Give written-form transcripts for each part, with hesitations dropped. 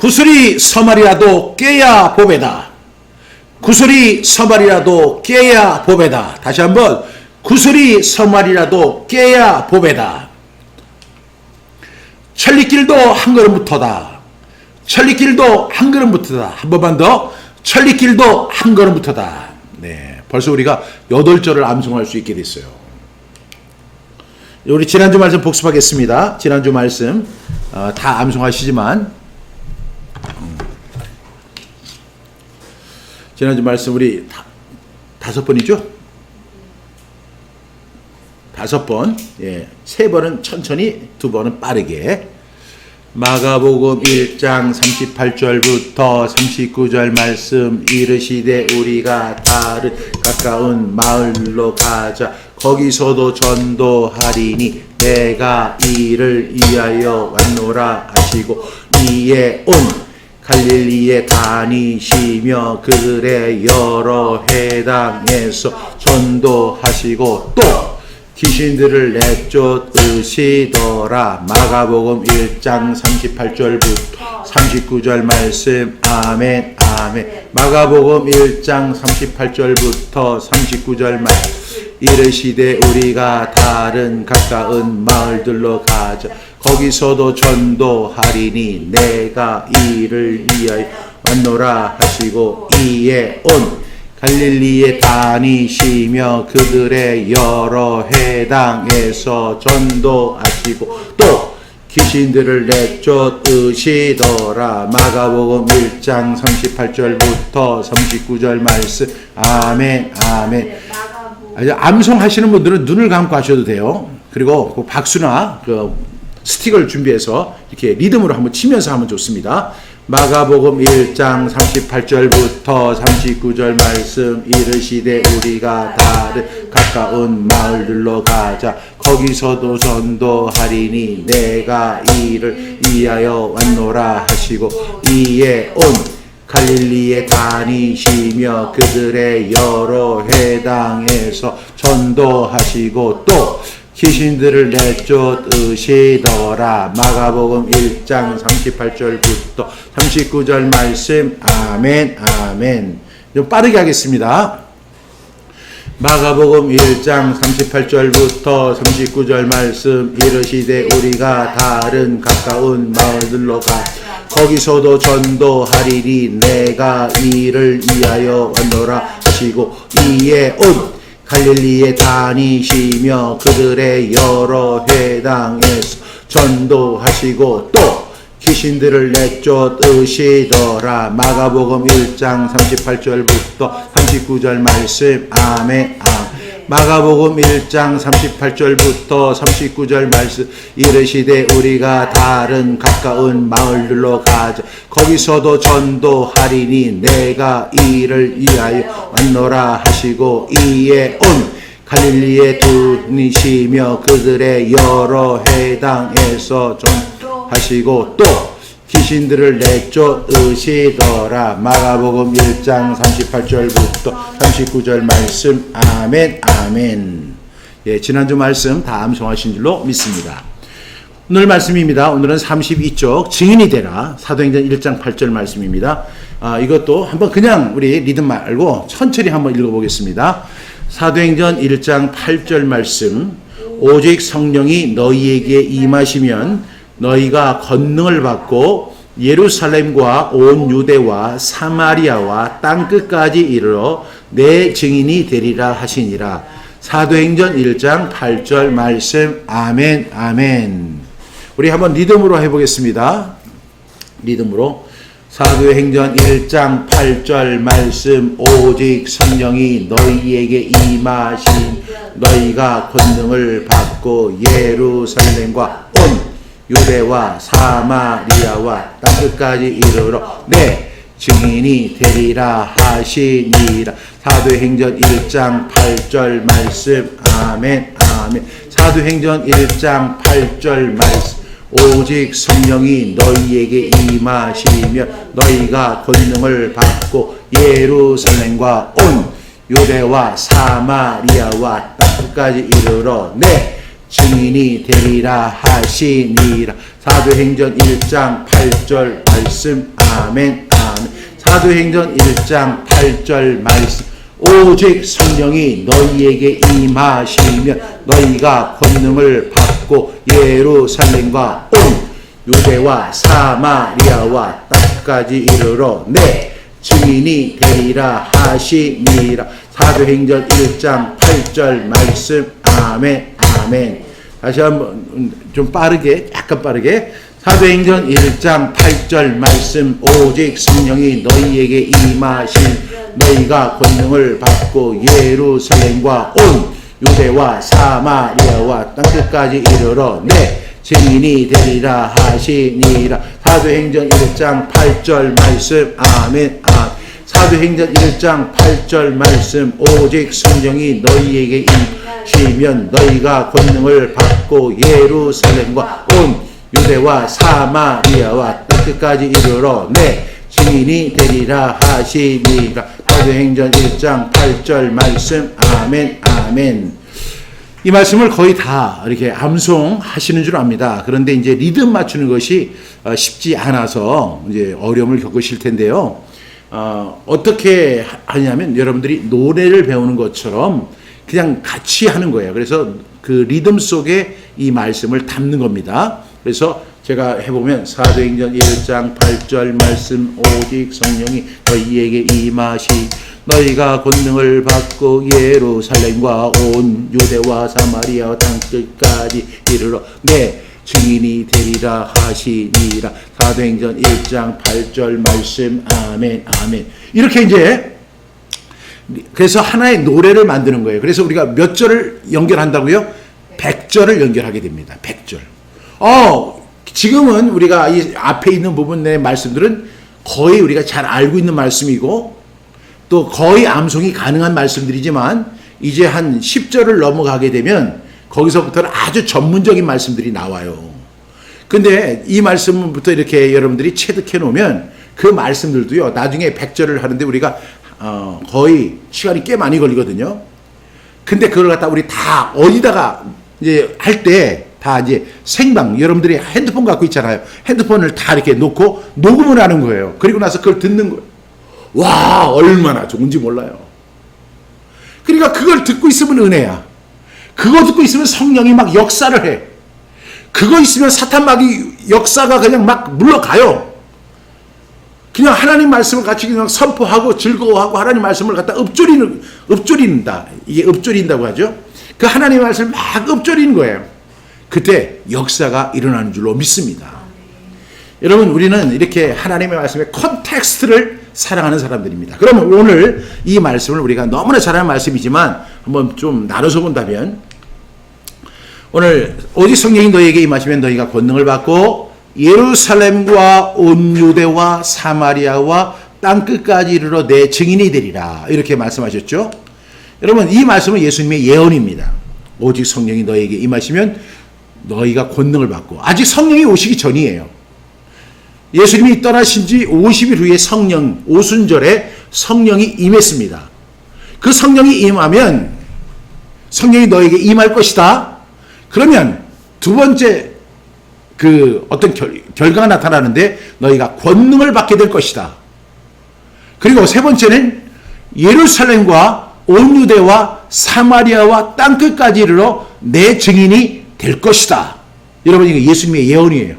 구슬이 서말이라도 깨야 보배다. 구슬이 서말이라도 깨야 보배다. 다시 한번 구슬이 서말이라도 깨야 보배다. 천리길도 한 걸음부터다. 천리길도 한 걸음부터다. 한 번만 더. 천리길도 한 걸음부터다. 네, 벌써 우리가 8절을 암송할 수 있게 됐어요. 우리 지난주 말씀 복습하겠습니다. 지난주 말씀 다 암송하시지만 지난주 말씀 우리 5번이죠? 5번, 예, 3번은 천천히, 2번은 빠르게. 마가복음 1장 38절부터 39절 말씀. 이르시되 우리가 다른 가까운 마을로 가자. 거기서도 전도하리니 내가 이를 위하여 왔노라 하시고 이에 온 갈릴리에 다니시며 그들의 여러 회당에서 전도하시고 또 귀신들을 내쫓으시더라. 마가복음 1장 38절부터 39절 말씀. 아멘 아멘. 마가복음 1장 38절부터 39절 말씀. 이르시되 우리가 다른 가까운 마을들로 가자. 거기서도 전도하리니 내가 이를 위하여 왔노라 하시고 이에 온 갈릴리에 다니시며 그들의 여러 회당에서 전도하시고 또 귀신들을 내쫓으시더라. 마가복음 1장 38절부터 39절 말씀. 아멘 아멘. 암송하시는 분들은 눈을 감고 하셔도 돼요. 그리고 그 박수나 그 스틱을 준비해서 이렇게 리듬으로 한번 치면서 하면 좋습니다. 마가복음 1장 38절부터 39절 말씀. 이르시되 우리가 다른 가까운 마을들로 가자. 거기서도 전도하리니 내가 이를 위하여 왔노라 하시고 이에 온 갈릴리에 다니시며 그들의 여러 회당에서 전도하시고 또 귀신들을 내쫓으시더라. 마가복음 1장 38절부터 39절 말씀. 아멘 아멘. 좀 빠르게 하겠습니다. 마가복음 1장 38절부터 39절 말씀. 이르시되 우리가 다른 가까운 마을들로 가 거기서도 전도하리니 내가 이를 위하여 왔노라 하시고 이에 온 갈릴리에 다니시며 그들의 여러 회당에서 전도하시고 또 귀신들을 내쫓으시더라. 마가복음 1장 38절부터 39절 말씀. 아멘 아멘. 마가복음 1장 38절부터 39절 말씀. 이르시되 우리가 다른 가까운 마을들로 가자. 거기서도 전도하리니 내가 이를 위하여 왔노라 하시고 이에 온 갈릴리에 다니시며 그들의 여러 회당에서 전도하시고 또 귀신들을 내쫓으시더라. 마가복음 1장 38절부터 39절 말씀. 아멘 아멘. 예, 지난주 말씀 다 암송하신 줄로 믿습니다. 오늘 말씀입니다. 오늘은 32쪽 증인이 되라. 사도행전 1장 8절 말씀입니다. 이것도 한번 그냥 우리 리듬 말고 천천히 한번 읽어보겠습니다. 사도행전 1장 8절 말씀. 오직 성령이 너희에게 임하시면 너희가 권능을 받고 예루살렘과 온 유대와 사마리아와 땅끝까지 이르러 내 증인이 되리라 하시니라. 사도행전 1장 8절 말씀. 아멘 아멘. 우리 한번 리듬으로 해보겠습니다. 리듬으로. 사도행전 1장 8절 말씀. 오직 성령이 너희에게 임하신 너희가 권능을 받고 예루살렘과 온 유대와 사마리아와 땅끝까지 이르러 내 증인이 되리라 하시니라. 사도행전 1장 8절 말씀. 아멘 아멘. 사도행전 1장 8절 말씀. 오직 성령이 너희에게 임하시며 너희가 권능을 받고 예루살렘과 온 유대와 사마리아와 땅끝까지 이르러 내 증인이 되리라 하시니라. 사도행전 1장 8절 말씀. 아멘 아멘. 사도행전 1장 8절 말씀. 오직 성령이 너희에게 임하시면 너희가 권능을 받고 예루살렘과 온 유대와 사마리아와 땅까지 이르러 내 증인이 되리라 하시니라. 사도행전 1장 8절 말씀. 아멘 아멘. 다시 한번 좀 빠르게, 약간 빠르게. 사도행전 1장 8절 말씀. 오직 성령이 너희에게 임하신 너희가 권능을 받고 예루살렘과 온 유대와 사마리아와 땅끝까지 이르러 내 증인이 되리라 하시니라. 사도행전 1장 8절 말씀. 아멘 아멘. 사도행전 1장 8절 말씀. 오직 성령이 너희에게 임하시면 너희가 권능을 받고 예루살렘과 온 유대와 사마리아와 땅끝까지 이르러 내 증인이 되리라 하시니라. 사도행전 1장 8절 말씀. 아멘 아멘. 이 말씀을 거의 다 이렇게 암송하시는 줄 압니다. 그런데 이제 리듬 맞추는 것이 쉽지 않아서 이제 어려움을 겪으실 텐데요. 어떻게 하냐면 여러분들이 노래를 배우는 것처럼 그냥 같이 하는 거예요. 그래서 그 리듬 속에 이 말씀을 담는 겁니다. 그래서 제가 해보면 사도행전 1장 8절 말씀. 오직 성령이 너희에게 임하시 너희가 권능을 받고 예루살렘과 온 유대와 사마리아 땅끝까지 이르러 내 증인이 되리라 하시니라. 사도행전 1장 8절 말씀. 아멘 아멘. 이렇게 이제 그래서 하나의 노래를 만드는 거예요. 그래서 우리가 몇 절을 연결한다고요? 100절을 연결하게 됩니다. 100절. 지금은 우리가 이 앞에 있는 부분의 말씀들은 거의 우리가 잘 알고 있는 말씀이고 또 거의 암송이 가능한 말씀들이지만 이제 한 10절을 넘어가게 되면 거기서부터는 아주 전문적인 말씀들이 나와요. 근데 이 말씀부터 이렇게 여러분들이 체득해 놓으면 그 말씀들도요, 나중에 100절을 하는데 우리가 거의 시간이 꽤 많이 걸리거든요. 근데 그걸 갖다 우리 다 어디다가 이제 할 때 다 이제 생방, 여러분들이 핸드폰 갖고 있잖아요. 핸드폰을 다 이렇게 놓고 녹음을 하는 거예요. 그리고 나서 그걸 듣는 거예요. 와, 얼마나 좋은지 몰라요. 그러니까 그걸 듣고 있으면 은혜야. 그거 듣고 있으면 성령이 막 역사를 해. 그거 있으면 사탄 막이 역사가 그냥 막 물러가요. 그냥 하나님 말씀을 같이 그냥 선포하고 즐거워하고 하나님 말씀을 갖다 읊조린다. 이게 읊조린다고 하죠. 그 하나님 말씀을 막 읊조리는 거예요. 그때 역사가 일어나는 줄로 믿습니다. 여러분, 우리는 이렇게 하나님의 말씀의 컨텍스트를 사랑하는 사람들입니다. 그러면 오늘 이 말씀을 우리가 너무나 잘하는 말씀이지만 한번 좀 나눠서 본다면, 오늘 오직 성령이 너희에게 임하시면 너희가 권능을 받고 예루살렘과 온 유대와 사마리아와 땅끝까지 이르러 내 증인이 되리라, 이렇게 말씀하셨죠. 여러분, 이 말씀은 예수님의 예언입니다. 오직 성령이 너희에게 임하시면 너희가 권능을 받고, 아직 성령이 오시기 전이에요. 예수님이 떠나신 지 50일 후에 성령, 오순절에 성령이 임했습니다. 그 성령이 임하면 성령이 너에게 임할 것이다. 그러면 두 번째 그 어떤 결과가 나타나는데 너희가 권능을 받게 될 것이다. 그리고 세 번째는 예루살렘과 온 유대와 사마리아와 땅끝까지 이르러 내 증인이 될 것이다. 여러분, 이거 예수님의 예언이에요.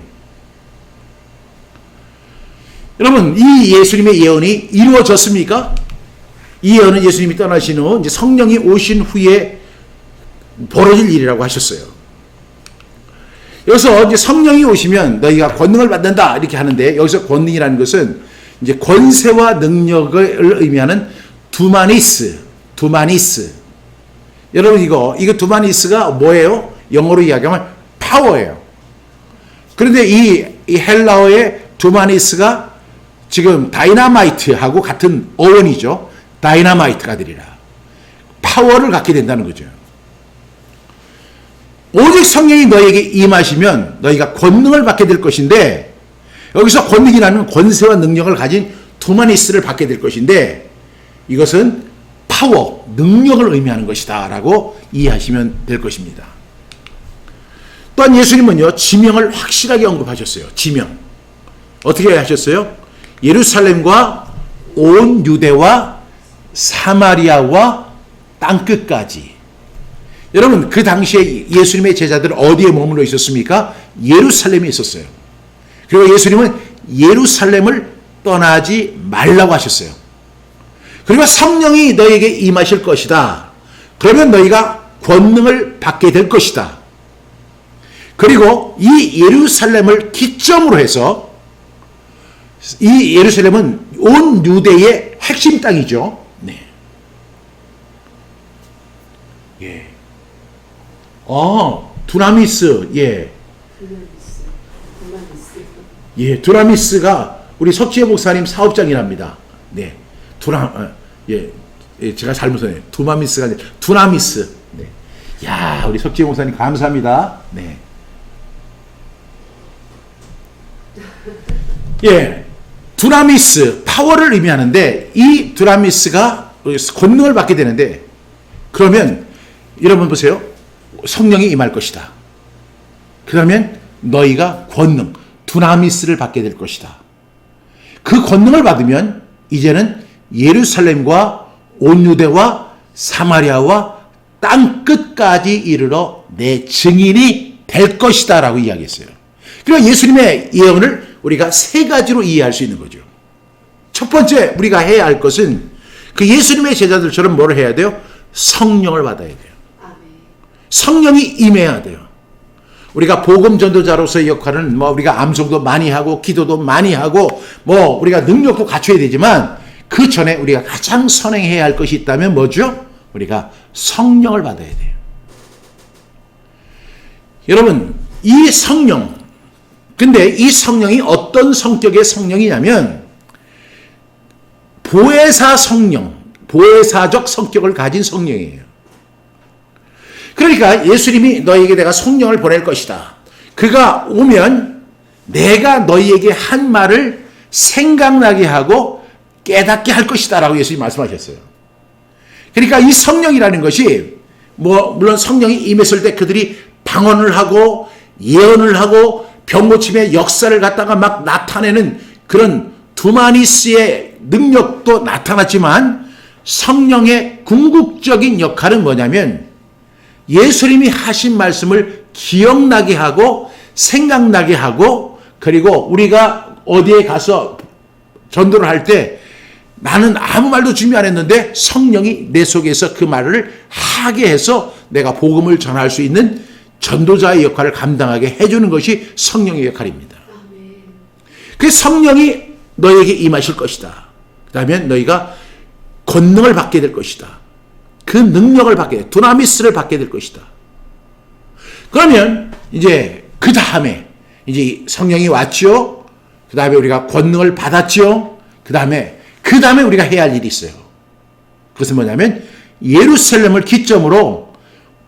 여러분, 이 예수님의 예언이 이루어졌습니까? 이 예언은 예수님이 떠나신 후 이제 성령이 오신 후에 벌어질 일이라고 하셨어요. 여기서 이제 성령이 오시면 너희가 권능을 받는다, 이렇게 하는데, 여기서 권능이라는 것은 이제 권세와 능력을 의미하는 두마니스. 여러분, 이거 두마니스가 뭐예요? 영어로 이야기하면 파워예요. 그런데 이 헬라어의 두마니스가 지금 다이나마이트하고 같은 어원이죠. 다이나마이트가 되리라. 파워를 갖게 된다는 거죠. 오직 성령이 너에게 임하시면 너희가 권능을 받게 될 것인데, 여기서 권능이라는 권세와 능력을 가진 두마니스를 받게 될 것인데, 이것은 파워, 능력을 의미하는 것이다 라고 이해하시면 될 것입니다. 또한 예수님은요, 지명을 확실하게 언급하셨어요. 지명. 어떻게 하셨어요? 예루살렘과 온 유대와 사마리아와 땅끝까지. 여러분, 그 당시에 예수님의 제자들은 어디에 머물러 있었습니까? 예루살렘에 있었어요. 그리고 예수님은 예루살렘을 떠나지 말라고 하셨어요. 그리고 성령이 너에게 임하실 것이다. 그러면 너희가 권능을 받게 될 것이다. 그리고 이 예루살렘을 기점으로 해서, 이 예루살렘은 온 유대의 핵심 땅이죠. 네. 예. 두나미스. 예. 예, 두나미스가 우리 석지혜 목사님 사업장이랍니다. 네. 제가 잘못했네요. 두나미스가 아니라 두나미스. 네. 야, 우리 석지혜 목사님 감사합니다. 네. 예. 두나미스, 파워를 의미하는데, 이 두나미스가 권능을 받게 되는데, 그러면 여러분 보세요. 성령이 임할 것이다. 그러면 너희가 권능, 두나미스를 받게 될 것이다. 그 권능을 받으면 이제는 예루살렘과 온 유대와 사마리아와 땅 끝까지 이르러 내 증인이 될 것이다 라고 이야기했어요. 그러니까 예수님의 예언을 우리가 세 가지로 이해할 수 있는 거죠. 첫 번째 우리가 해야 할 것은 그 예수님의 제자들처럼 뭘 해야 돼요? 성령을 받아야 돼요. 성령이 임해야 돼요. 우리가 복음 전도자로서의 역할은 우리가 암송도 많이 하고 기도도 많이 하고 우리가 능력도 갖춰야 되지만 그 전에 우리가 가장 선행해야 할 것이 있다면 뭐죠? 우리가 성령을 받아야 돼요. 여러분, 이 성령, 근데 이 성령이 어떤 성격의 성령이냐면 보혜사 성령, 보혜사적 성격을 가진 성령이에요. 그러니까 예수님이 너희에게 내가 성령을 보낼 것이다. 그가 오면 내가 너희에게 한 말을 생각나게 하고 깨닫게 할 것이다 라고 예수님이 말씀하셨어요. 그러니까 이 성령이라는 것이 물론 성령이 임했을 때 그들이 방언을 하고 예언을 하고 병 고침의 역사를 갖다가 막 나타내는 그런 두마니스의 능력도 나타났지만 성령의 궁극적인 역할은 뭐냐면 예수님이 하신 말씀을 기억나게 하고 생각나게 하고 그리고 우리가 어디에 가서 전도를 할 때 나는 아무 말도 준비 안 했는데 성령이 내 속에서 그 말을 하게 해서 내가 복음을 전할 수 있는 전도자의 역할을 감당하게 해주는 것이 성령의 역할입니다. 그래서 성령이 너에게 임하실 것이다. 그 다음에 너희가 권능을 받게 될 것이다. 그 능력을 받게 돼. 두나미스를 받게 될 것이다. 그러면 이제 그 다음에 이제 성령이 왔죠. 그 다음에 우리가 권능을 받았죠. 그 다음에 우리가 해야 할 일이 있어요. 그것은 뭐냐면 예루살렘을 기점으로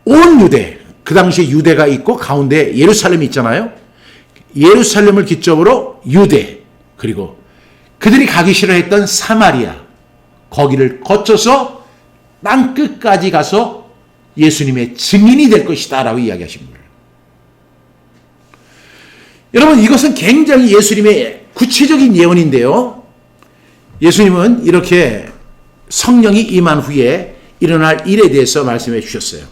온 유대, 그 당시에 유대가 있고 가운데 예루살렘이 있잖아요. 예루살렘을 기점으로 유대, 그리고 그들이 가기 싫어했던 사마리아, 거기를 거쳐서 땅 끝까지 가서 예수님의 증인이 될 것이다 라고 이야기하신 거예요. 여러분, 이것은 굉장히 예수님의 구체적인 예언인데요. 예수님은 이렇게 성령이 임한 후에 일어날 일에 대해서 말씀해 주셨어요.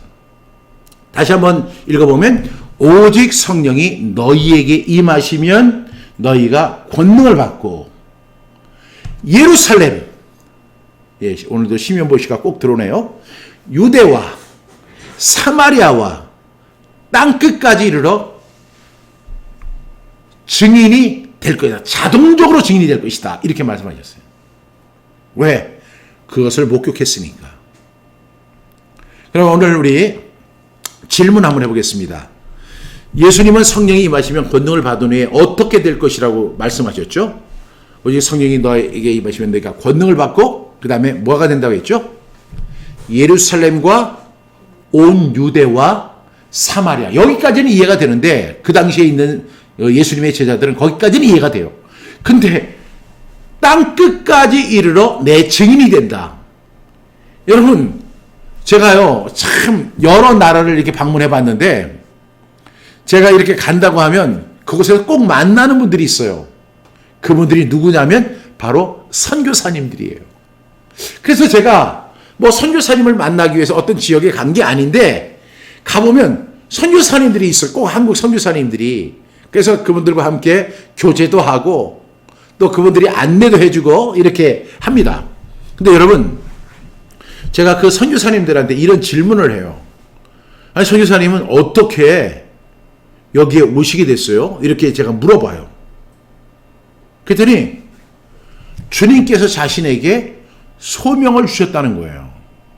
다시 한번 읽어보면 오직 성령이 너희에게 임하시면 너희가 권능을 받고 예루살렘, 예, 오늘도 시면보시가 꼭 들어오네요. 유대와 사마리아와 땅끝까지 이르러 증인이 될 것이다. 자동적으로 증인이 될 것이다. 이렇게 말씀하셨어요. 왜? 그것을 목격했으니까. 그럼 오늘 우리 질문 한번 해보겠습니다. 예수님은 성령이 임하시면 권능을 받은 후에 어떻게 될 것이라고 말씀하셨죠? 오직 성령이 너에게 임하시면 너희가 권능을 받고 그 다음에 뭐가 된다고 했죠? 예루살렘과 온 유대와 사마리아. 여기까지는 이해가 되는데 그 당시에 있는 예수님의 제자들은 거기까지는 이해가 돼요. 근데 땅 끝까지 이르러 내 증인이 된다. 여러분, 제가요 참 여러 나라를 이렇게 방문해 봤는데 제가 이렇게 간다고 하면 그곳에서 꼭 만나는 분들이 있어요. 그분들이 누구냐면 바로 선교사님들이에요. 그래서 제가 뭐 선교사님을 만나기 위해서 어떤 지역에 간 게 아닌데 가보면 선교사님들이 있어요. 꼭 한국 선교사님들이. 그래서 그분들과 함께 교제도 하고 또 그분들이 안내도 해주고 이렇게 합니다. 근데 여러분, 제가 그 선교사님들한테 이런 질문을 해요. 아니, 선교사님은 어떻게 여기에 오시게 됐어요? 이렇게 제가 물어봐요. 그랬더니 주님께서 자신에게 소명을 주셨다는 거예요.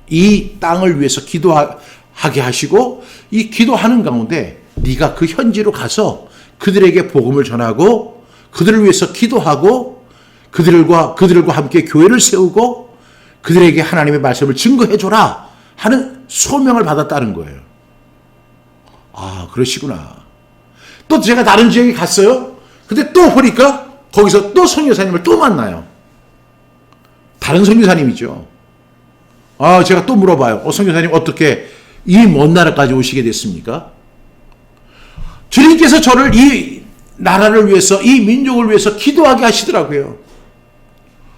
이 땅을 위해서 기도하게 하시고 이 기도하는 가운데 네가 그 현지로 가서 그들에게 복음을 전하고 그들을 위해서 기도하고 그들과 함께 교회를 세우고 그들에게 하나님의 말씀을 증거해줘라 하는 소명을 받았다는 거예요. 아, 그러시구나. 또 제가 다른 지역에 갔어요. 근데 또 보니까 거기서 또 선교사님을 또 만나요. 다른 선교사님이죠. 아, 제가 또 물어봐요. 선교사님 어떻게 이 먼 나라까지 오시게 됐습니까? 주님께서 저를 이 나라를 위해서, 이 민족을 위해서 기도하게 하시더라고요.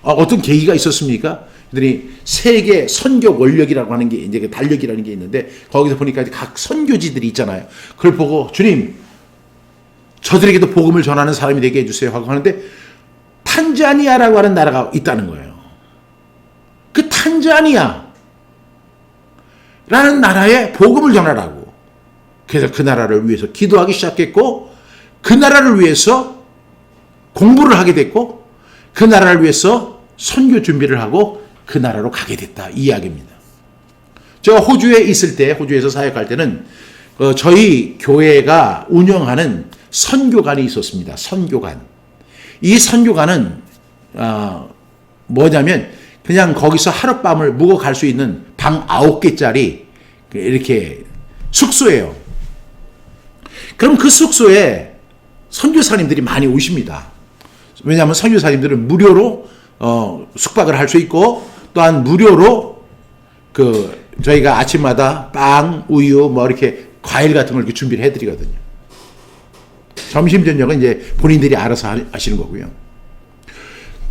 어떤 계기가 있었습니까? 그들이 세계 선교 원력이라고 하는 게 이제 달력이라는 게 있는데 거기서 보니까 각 선교지들이 있잖아요. 그걸 보고 주님, 저들에게도 복음을 전하는 사람이 되게 해주세요 하고 하는데 탄자니아라고 하는 나라가 있다는 거예요. 그 탄자니아라는 나라에 복음을 전하라고. 그래서 그 나라를 위해서 기도하기 시작했고 그 나라를 위해서 공부를 하게 됐고 그 나라를 위해서 선교 준비를 하고 그 나라로 가게 됐다. 이 이야기입니다. 제가 호주에 있을 때, 호주에서 사역할 때는 저희 교회가 운영하는 선교관이 있었습니다. 선교관. 이 선교관은 뭐냐면 그냥 거기서 하룻밤을 묵어 갈 수 있는 방 9개짜리 이렇게 숙소예요. 그럼 그 숙소에 선교사님들이 많이 오십니다. 왜냐하면 선교사님들은 무료로 숙박을 할 수 있고 또한 무료로 저희가 아침마다 빵, 우유, 뭐 이렇게 과일 같은 걸 이렇게 준비를 해드리거든요. 점심 저녁은 이제 본인들이 알아서 하시는 거고요.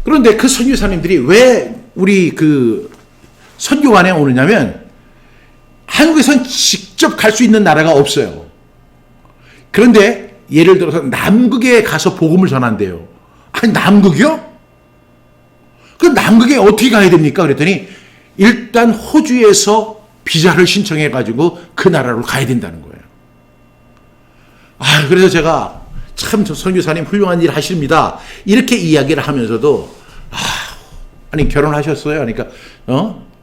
그런데 그 선교사님들이 왜 우리 그 선교관에 오느냐면 한국에선 직접 갈 수 있는 나라가 없어요. 그런데 예를 들어서 남극에 가서 복음을 전한대요. 아니, 남극이요? 그럼 남극에 어떻게 가야 됩니까? 그랬더니 일단 호주에서 비자를 신청해 가지고 그 나라로 가야 된다는 거예요. 그래서 제가 참 선교사님 훌륭한 일 하십니다. 이렇게 이야기를 하면서도 아니 결혼하셨어요? 그러니까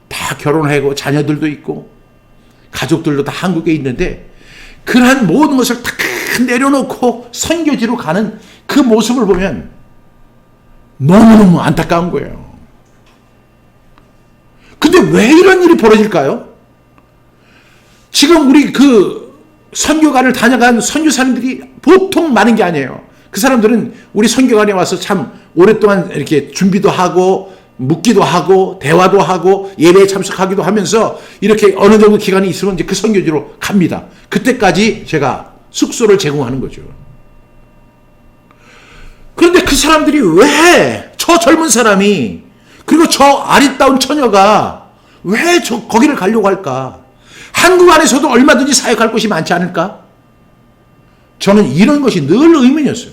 다 결혼하고 자녀들도 있고 가족들도 다 한국에 있는데 그러한 모든 것을 다 내려놓고 선교지로 가는 그 모습을 보면 너무너무 안타까운 거예요. 근데 왜 이런 일이 벌어질까요? 지금 우리 그 선교관을 다녀간 선교사님들이 보통 많은 게 아니에요. 그 사람들은 우리 선교관에 와서 참 오랫동안 이렇게 준비도 하고 묵기도 하고 대화도 하고 예배에 참석하기도 하면서 이렇게 어느 정도 기간이 있으면 이제 그 선교지로 갑니다. 그때까지 제가 숙소를 제공하는 거죠. 그런데 그 사람들이 왜 저 젊은 사람이 그리고 저 아리따운 처녀가 왜 거기를 가려고 할까? 한국 안에서도 얼마든지 사역할 곳이 많지 않을까? 저는 이런 것이 늘 의문이었어요.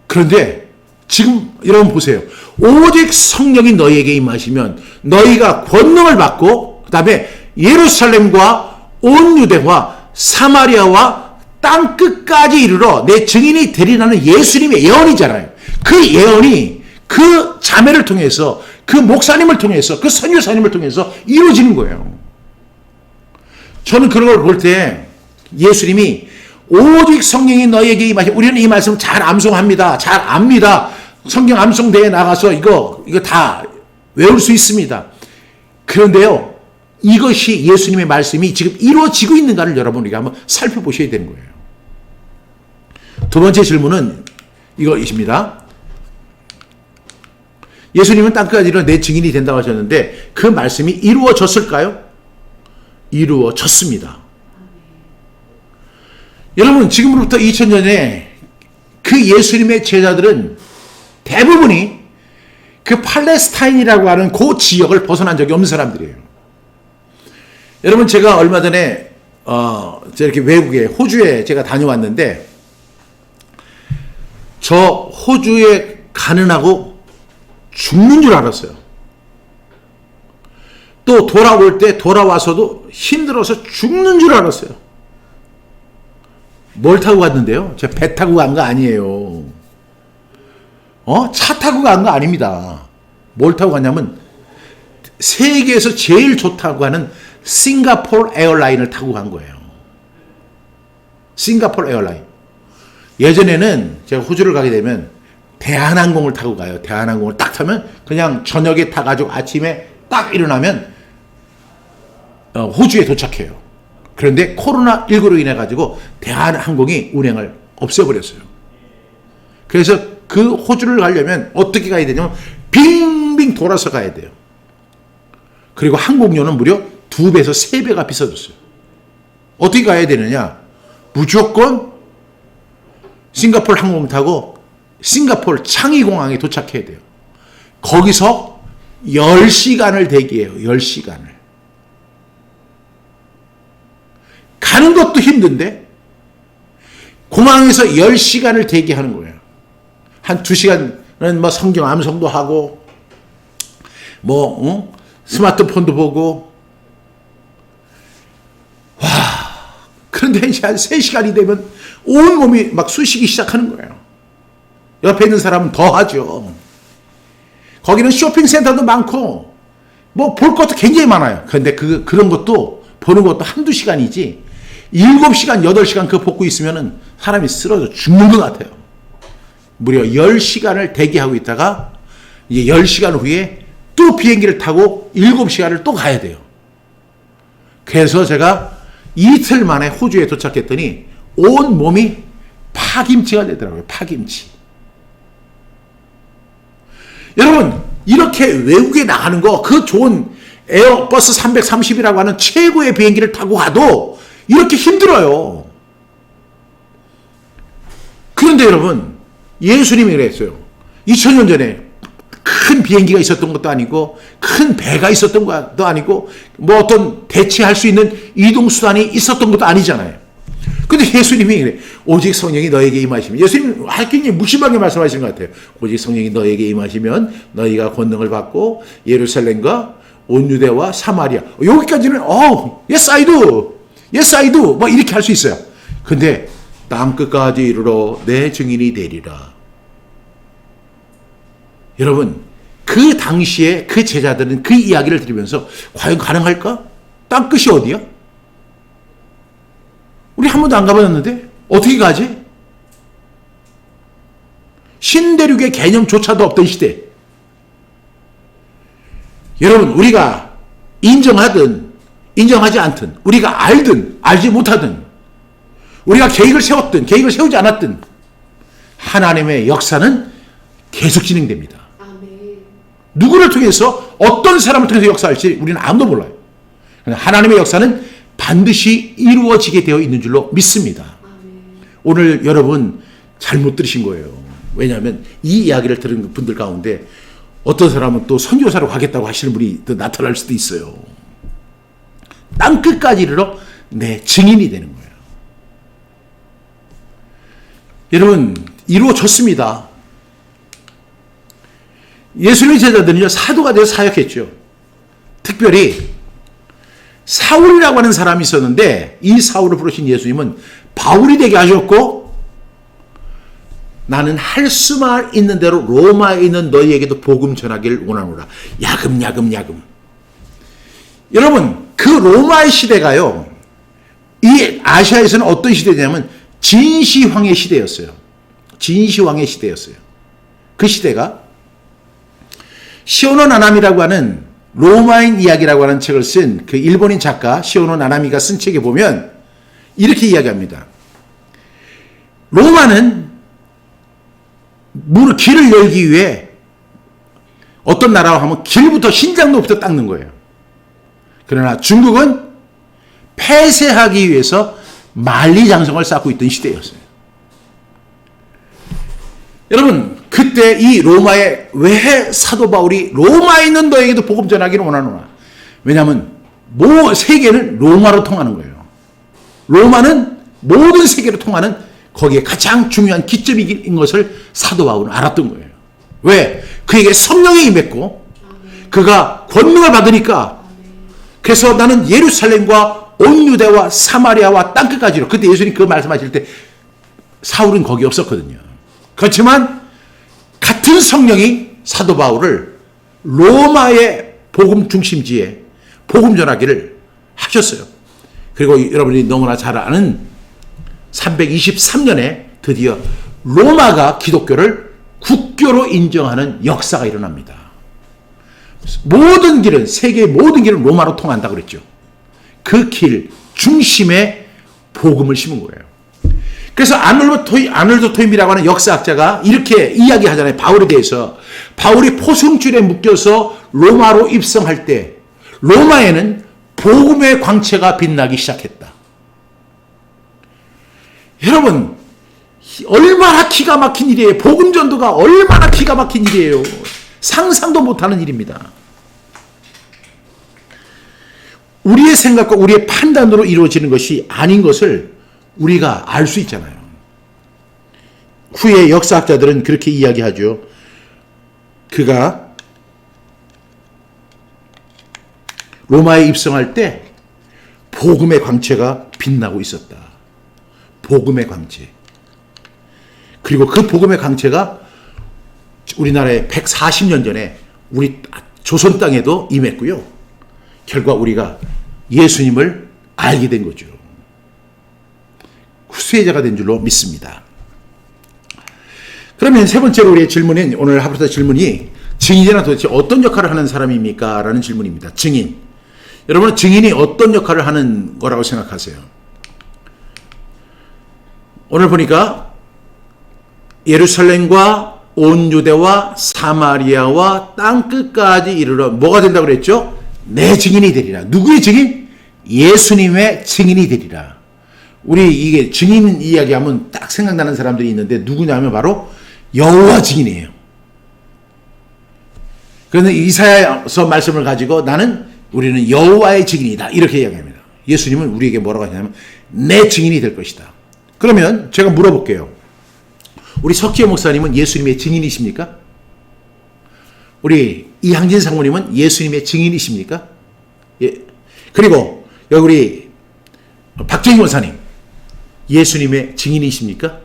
그런데 지금 여러분 보세요. 오직 성령이 너희에게 임하시면 너희가 권능을 받고 그 다음에 예루살렘과 온 유대와 사마리아와 땅 끝까지 이르러 내 증인이 되리라는 예수님의 예언이잖아요. 그 예언이 그 자매를 통해서 그 목사님을 통해서 그 선교사님을 통해서 이루어지는 거예요. 저는 그런 걸 볼 때 예수님이 오직 성령이 너희에게 임하시면 우리는 이 말씀 잘 암송합니다. 잘 압니다. 성경 암송대회에 나가서 이거 다 외울 수 있습니다. 그런데요, 이것이 예수님의 말씀이 지금 이루어지고 있는가를 여러분 우리가 한번 살펴보셔야 되는 거예요. 두 번째 질문은 이것입니다. 예수님은 땅끝까지 이르러 내 증인이 된다고 하셨는데 그 말씀이 이루어졌을까요? 이루어졌습니다. 여러분, 지금으로부터 2000년에 그 예수님의 제자들은 대부분이 그 팔레스타인이라고 하는 그 지역을 벗어난 적이 없는 사람들이에요. 여러분, 제가 얼마 전에 이렇게 외국에 호주에 제가 다녀왔는데, 저 호주에 가는하고 죽는 줄 알았어요. 또 돌아올 때 돌아와서도 힘들어서 죽는 줄 알았어요. 뭘 타고 갔는데요? 제가 배 타고 간 거 아니에요. 차 타고 간 거 아닙니다. 뭘 타고 갔냐면 세계에서 제일 좋다고 하는 싱가포르 에어라인을 타고 간 거예요. 싱가포르 에어라인. 예전에는 제가 호주를 가게 되면 대한항공을 타고 가요. 대한항공을 딱 타면 그냥 저녁에 타가지고 아침에 딱 일어나면 호주에 도착해요. 그런데 코로나19로 인해 가지고 대한항공이 운행을 없애버렸어요. 그래서 그 호주를 가려면 어떻게 가야 되냐면 빙빙 돌아서 가야 돼요. 그리고 항공료는 무려 2배에서 3배가 비싸졌어요. 어떻게 가야 되느냐? 무조건 싱가포르 항공 타고 싱가포르 창의공항에 도착해야 돼요. 거기서 10시간을 대기해요. 10시간을. 가는 것도 힘든데 공항에서 10시간을 대기하는 거예요. 한 2시간은 뭐 성경 암송도 하고 스마트폰도 보고. 와, 그런데 이제 한 3시간이 되면 온 몸이 막 쑤시기 시작하는 거예요. 옆에 있는 사람은 더 하죠. 거기는 쇼핑센터도 많고 뭐 볼 것도 굉장히 많아요. 그런데 그런 것도 보는 것도 한두 시간이지 7시간, 8시간 그거 보고 있으면 사람이 쓰러져 죽는 것 같아요. 무려 10시간을 대기하고 있다가 이제 10시간 후에 또 비행기를 타고 7시간을 또 가야 돼요. 그래서 제가 이틀 만에 호주에 도착했더니 온 몸이 파김치가 되더라고요. 파김치. 여러분, 이렇게 외국에 나가는 거, 그 좋은 에어버스 330이라고 하는 최고의 비행기를 타고 가도 이렇게 힘들어요. 그런데 여러분, 예수님이 그랬어요. 2000년 전에 큰 비행기가 있었던 것도 아니고 큰 배가 있었던 것도 아니고 뭐 어떤 대체할 수 있는 이동수단이 있었던 것도 아니잖아요. 근데 예수님이 그래. 오직 성령이 너에게 임하시면, 예수님 굉장히 무심하게 말씀하시는 것 같아요. 오직 성령이 너에게 임하시면 너희가 권능을 받고 예루살렘과 온 유대와 사마리아, 여기까지는 yes I do, yes I do 뭐 이렇게 할 수 있어요. 근데 땅 끝까지 이르러 내 증인이 되리라. 여러분, 그 당시에 그 제자들은 그 이야기를 들으면서 과연 가능할까? 땅 끝이 어디야? 우리 한 번도 안 가봤는데 어떻게 가지? 신대륙의 개념조차도 없던 시대. 여러분, 우리가 인정하든 인정하지 않든, 우리가 알든 알지 못하든, 우리가 계획을 세웠든 계획을 세우지 않았든 하나님의 역사는 계속 진행됩니다. 누구를 통해서, 어떤 사람을 통해서 역사할지 우리는 아무도 몰라요. 하나님의 역사는 반드시 이루어지게 되어 있는 줄로 믿습니다. 오늘 여러분 잘못 들으신 거예요. 왜냐하면 이 이야기를 들은 분들 가운데 어떤 사람은 또 선교사로 가겠다고 하시는 분이 또 나타날 수도 있어요. 땅 끝까지 이르러 내 증인이 되는 거예요. 여러분, 이루어졌습니다. 예수님의 제자들은요, 사도가 되어 사역했죠. 특별히 사울이라고 하는 사람이 있었는데 이 사울을 부르신 예수님은 바울이 되게 하셨고, 나는 할 수만 있는 대로 로마에 있는 너희에게도 복음 전하기를 원하노라. 야금. 여러분, 그 로마의 시대가요, 이 아시아에서는 어떤 시대냐면 진시황의 시대였어요. 진시황의 시대였어요. 그 시대가 시오노 나나미라고 하는 로마인 이야기라고 하는 책을 쓴 그 일본인 작가 시오노 나나미가 쓴 책에 보면 이렇게 이야기합니다. 로마는 길을 열기 위해 어떤 나라와 하면 길부터 신장로부터 닦는 거예요. 그러나 중국은 폐쇄하기 위해서 만리장성을 쌓고 있던 시대였어요. 여러분, 그때 이 로마에 왜 사도 바울이 로마에 있는 너에게도 복음 전하기를 원하노라? 왜냐하면 세계는 로마로 통하는 거예요. 로마는 모든 세계로 통하는 거기에 가장 중요한 기점인 것을 사도 바울은 알았던 거예요. 왜? 그에게 성령이 임했고 그가 권능을 받으니까, 그래서 나는 예루살렘과 온 유대와 사마리아와 땅끝까지로, 그때 예수님 그 말씀하실 때 사울은 거기 없었거든요. 그렇지만 같은 성령이 사도 바울을 로마의 복음 중심지에 복음 전하기를 하셨어요. 그리고 여러분이 너무나 잘 아는 323년에 드디어 로마가 기독교를 국교로 인정하는 역사가 일어납니다. 모든 길은, 세계의 모든 길은 로마로 통한다 그랬죠. 그 길 중심에 복음을 심은 거예요. 그래서 아놀드 토임이라고 하는 역사학자가 이렇게 이야기하잖아요. 바울에 대해서. 바울이 포승줄에 묶여서 로마로 입성할 때 로마에는 복음의 광채가 빛나기 시작했다. 여러분, 얼마나 기가 막힌 일이에요. 복음 전도가 얼마나 기가 막힌 일이에요. 상상도 못하는 일입니다. 우리의 생각과 우리의 판단으로 이루어지는 것이 아닌 것을 우리가 알 수 있잖아요. 후에 역사학자들은 그렇게 이야기하죠. 그가 로마에 입성할 때 복음의 광채가 빛나고 있었다. 복음의 광채. 그리고 그 복음의 광채가 우리나라에 140년 전에 우리 조선 땅에도 임했고요. 결과 우리가 예수님을 알게 된 거죠. 수혜자가 된 줄로 믿습니다. 그러면 세 번째로 우리의 질문은, 오늘 하브르타 질문이 증인이란 도대체 어떤 역할을 하는 사람입니까? 라는 질문입니다. 증인. 여러분, 증인이 어떤 역할을 하는 거라고 생각하세요? 오늘 보니까 예루살렘과 온 유대와 사마리아와 땅끝까지 이르러 뭐가 된다고 그랬죠? 내 증인이 되리라. 누구의 증인? 예수님의 증인이 되리라. 우리 이게 증인 이야기하면 딱 생각나는 사람들이 있는데 누구냐면 바로 여호와 증인이에요. 그런데 이사야서 말씀을 가지고 우리는 여호와의 증인이다 이렇게 이야기합니다. 예수님은 우리에게 뭐라고 하냐면 내 증인이 될 것이다. 그러면 제가 물어볼게요. 우리 석기호 목사님은 예수님의 증인이십니까? 우리 이항진 상무님은 예수님의 증인이십니까? 예. 그리고 여기 우리 박정희 목사님 예수님의 증인이십니까?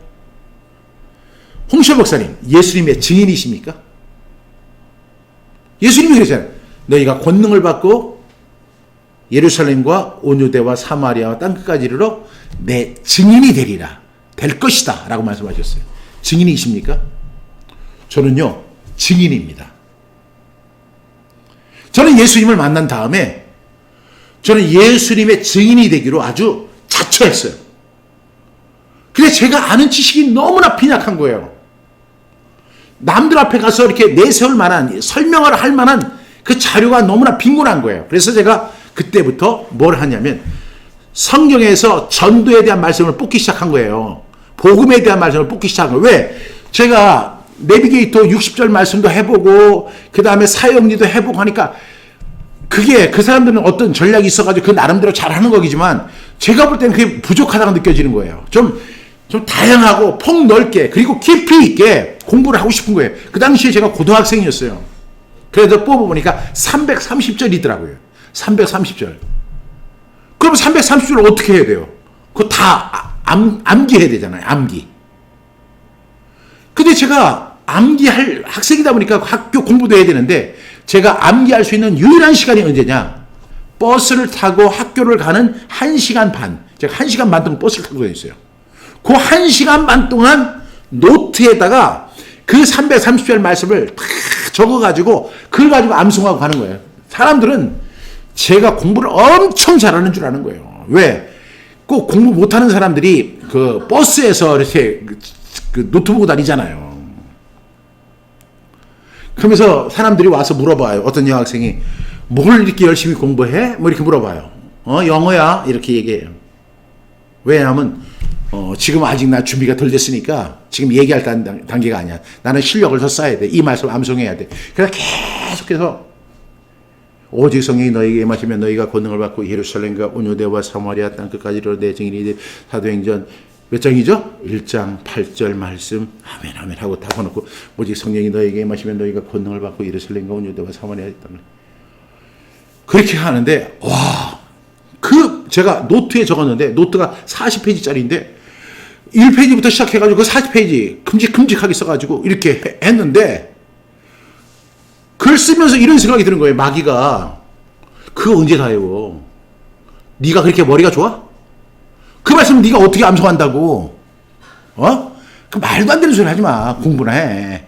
홍시호 목사님 예수님의 증인이십니까? 예수님이 그러잖아요. 너희가 권능을 받고 예루살렘과 온 유대와 사마리아와 땅끝까지 이르러 내 증인이 되리라. 될 것이다. 라고 말씀하셨어요. 증인이십니까? 저는요, 증인입니다. 저는 예수님을 만난 다음에 저는 예수님의 증인이 되기로 아주 자처했어요. 근데 제가 아는 지식이 너무나 빈약한 거예요. 남들 앞에 가서 이렇게 내세울 만한, 설명을 할 만한 그 자료가 너무나 빈곤한 거예요. 그래서 제가 그때부터 뭘 하냐면 성경에서 전도에 대한 말씀을 뽑기 시작한 거예요. 복음에 대한 말씀을 뽑기 시작한 거예요. 왜? 제가 내비게이터 60절 말씀도 해보고 그 다음에 사역리도 해보고 하니까 그게 그 사람들은 어떤 전략이 있어가지고 그 나름대로 잘하는 거기지만 제가 볼 때는 그게 부족하다고 느껴지는 거예요. 좀 다양하고 폭넓게 그리고 깊이 있게 공부를 하고 싶은 거예요. 그 당시에 제가 고등학생이었어요. 그래서 뽑아보니까 330절이더라고요. 330절. 그럼 330절을 어떻게 해야 돼요? 그거 다 암기해야 되잖아요. 암기. 근데 제가 암기할 학생이다 보니까 학교 공부도 해야 되는데 제가 암기할 수 있는 유일한 시간이 언제냐? 버스를 타고 학교를 가는 1시간 반. 제가 1시간 반 동안 버스를 타고 다녔어요. 그 1시간 반 동안 노트에다가 그 330절 말씀을 다 적어가지고 그걸 가지고 암송하고 가는 거예요. 사람들은 제가 공부를 엄청 잘하는 줄 아는 거예요. 왜? 꼭 공부 못하는 사람들이 그 버스에서 이렇게 그 노트북 다니잖아요. 그러면서 사람들이 와서 물어봐요. 어떤 여학생이 뭘 이렇게 열심히 공부해? 뭐 이렇게 물어봐요. 영어야? 이렇게 얘기해요. 왜냐하면 지금 아직 나 준비가 덜 됐으니까 지금 얘기할 단계가 아니야. 나는 실력을 더 쌓아야 돼. 이 말씀 암송해야 돼. 그래서 계속해서 오직 성령이 너희에게 임하시면 너희가 권능을 받고 예루살렘과 온유대와 사마리아 땅 끝까지로 내 증인이 될. 사도행전 몇 장이죠? 1장 8절 말씀 아멘 아멘 하고 다 써놓고 오직 성령이 너희에게 임하시면 너희가 권능을 받고 예루살렘과 온유대와 사마리아 땅을 그렇게 하는데 와, 제가 노트에 적었는데 노트가 40페이지짜리인데 1페이지부터 시작해가지고 그 40페이지 큼직큼직하게 써가지고 이렇게 했는데 글 쓰면서 이런 생각이 드는 거예요. 마귀가 그거 언제 다 해요? 네가 그렇게 머리가 좋아? 그 말씀 네가 어떻게 암송한다고? 그 말도 안 되는 소리 하지 마. 공부나 해.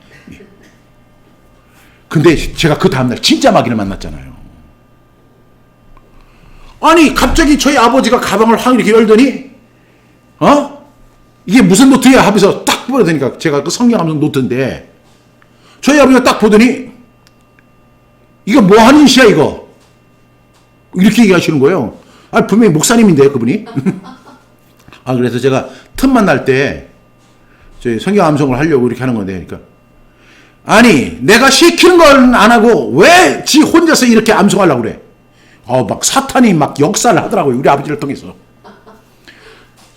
근데 제가 그 다음날 진짜 마귀를 만났잖아요. 아니 갑자기 저희 아버지가 가방을 확 이렇게 열더니 이게 무슨 노트야 하면서 딱 보여드니까 제가 그 성경 암송 노트인데 저희 아버지가 딱 보더니 이거 뭐 하는 시야 이거 이렇게 얘기하시는 거예요. 분명히 목사님인데 그분이 그래서 제가 틈만 날 때 저희 성경 암송을 하려고 이렇게 하는 건데 그러니까 아니 내가 시키는 건 안 하고 왜 지 혼자서 이렇게 암송하려고 그래. 막 사탄이 막 역사를 하더라고요. 우리 아버지를 통해서.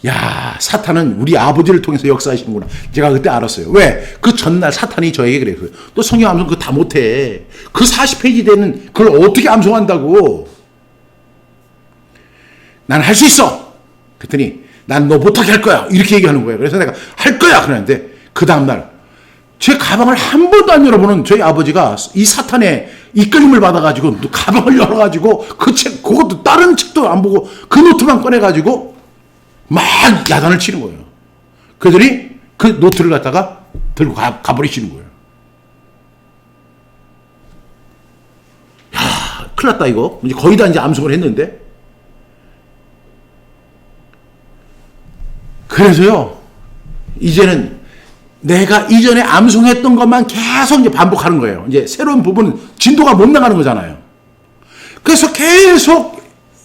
야, 사탄은 우리 아버지를 통해서 역사하시는구나. 제가 그때 알았어요. 왜? 그 전날 사탄이 저에게 그랬어요. 또 성경 암송 그거 다 못해. 그 40페이지 되는 그걸 어떻게 암송한다고. 난 할 수 있어. 그랬더니 난 너 못하게 할 거야. 이렇게 얘기하는 거예요. 그래서 내가 할 거야. 그랬는데 그 다음날 제 가방을 한 번도 안 열어보는 저희 아버지가 이 사탄의 이끌림을 받아가지고 가방을 열어가지고 그 책, 그것도 다른 책도 안 보고 그 노트만 꺼내가지고 막 야단을 치는 거예요. 그들이 그 노트를 갖다가 들고 가버리시는 거예요. 야, 큰일 났다 이거. 이제 거의 다 이제 암송을 했는데. 그래서요, 이제는 내가 이전에 암송했던 것만 계속 이제 반복하는 거예요. 이제 새로운 부분은 진도가 못 나가는 거잖아요. 그래서 계속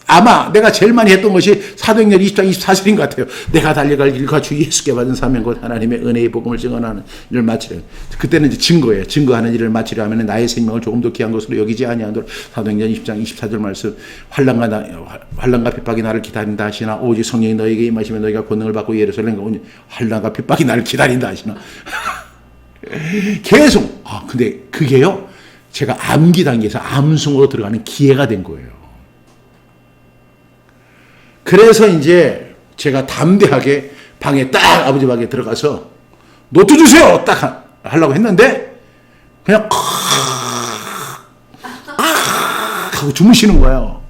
아마 내가 제일 많이 했던 것이 사도행전 20장 24절인 것 같아요. 내가 달려갈 길과 주 예수께 받은 사명 곧 하나님의 은혜의 복음을 증언하는 일을 마치려. 그때는 이제 증거예요. 증거하는 일을 마치려 하면 나의 생명을 조금 더 귀한 것으로 여기지 아니하도록. 사도행전 20장 24절 말씀 환난과 핍박이 나를 기다린다 하시나 오직 성령이 너에게 임하시면 너희가 권능을 받고 예루살렘과 온 환난과 핍박이 나를 기다린다 하시나. 계속 근데 그게요 제가 암기 단계에서 암송으로 들어가는 기회가 된 거예요. 그래서 이제 제가 담대하게 방에 딱 아버지 방에 들어가서 노트 주세요 딱 하려고 했는데 그냥 하고 주무시는 거예요.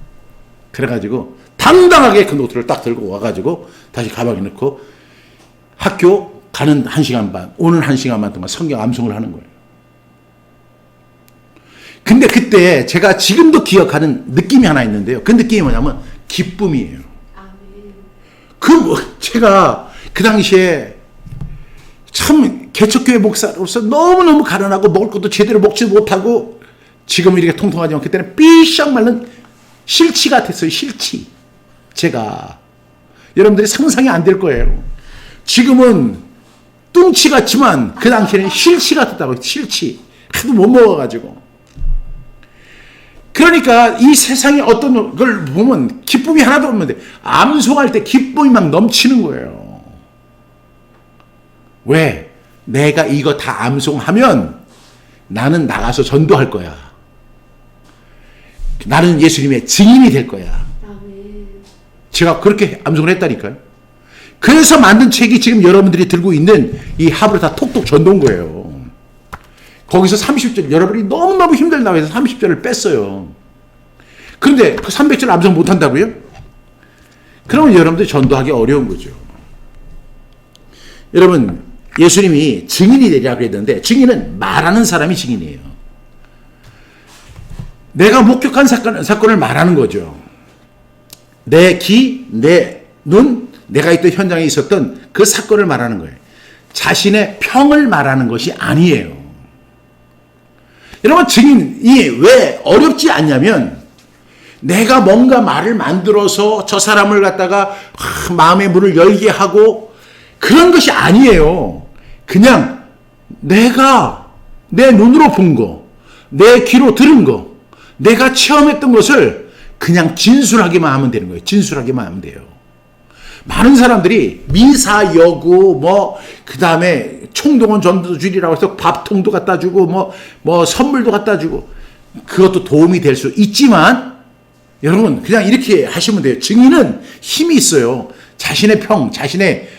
그래가지고 당당하게 그 노트를 딱 들고 와가지고 다시 가방에 넣고 학교 가는 1시간 반, 오는 1시간 반 동안 성경 암송을 하는 거예요. 근데 그때 제가 지금도 기억하는 느낌이 하나 있는데요. 그 느낌이 뭐냐면 기쁨이에요. 제가 그 당시에 참 개척교회 목사로서 너무너무 가난하고 먹을 것도 제대로 먹지 못하고 지금은 이렇게 통통하지만 그때는 삐샥 마른 실치 같았어요. 실치. 제가 여러분들이 상상이 안 될 거예요. 지금은 뚱치 같지만 그 당시에는 실치 같았다고. 실치. 하도 못 먹어가지고. 그러니까 이 세상에 어떤 걸 보면 기쁨이 하나도 없는데 암송할 때 기쁨이 막 넘치는 거예요. 왜? 내가 이거 다 암송하면 나는 나가서 전도할 거야. 나는 예수님의 증인이 될 거야. 제가 그렇게 암송을 했다니까요. 그래서 만든 책이 지금 여러분들이 들고 있는 이 하브를 다 톡톡 전도인 거예요. 거기서 30절 여러분이 너무너무 힘들다고 해서 30절을 뺐어요. 그런데 그 300절 암송 못한다고요? 그러면 여러분들이 전도하기 어려운 거죠. 여러분 예수님이 증인이 되리라고 했는데 증인은 말하는 사람이 증인이에요. 내가 목격한 사건을 말하는 거죠. 내 귀, 내 눈, 내가 있던 현장에 있었던 그 사건을 말하는 거예요. 자신의 평을 말하는 것이 아니에요. 여러분 증인이 왜 어렵지 않냐면 내가 뭔가 말을 만들어서 저 사람을 갖다가 마음의 문을 열게 하고 그런 것이 아니에요. 그냥 내가 내 눈으로 본 거, 내 귀로 들은 거, 내가 체험했던 것을 그냥 진술하기만 하면 되는 거예요. 진술하기만 하면 돼요. 많은 사람들이 미사여구 그 다음에 총동원 전도주일이라고 해서 밥통도 갖다 주고 뭐 선물도 갖다 주고 그것도 도움이 될 수 있지만 여러분 그냥 이렇게 하시면 돼요. 증인은 힘이 있어요. 자신의 자신의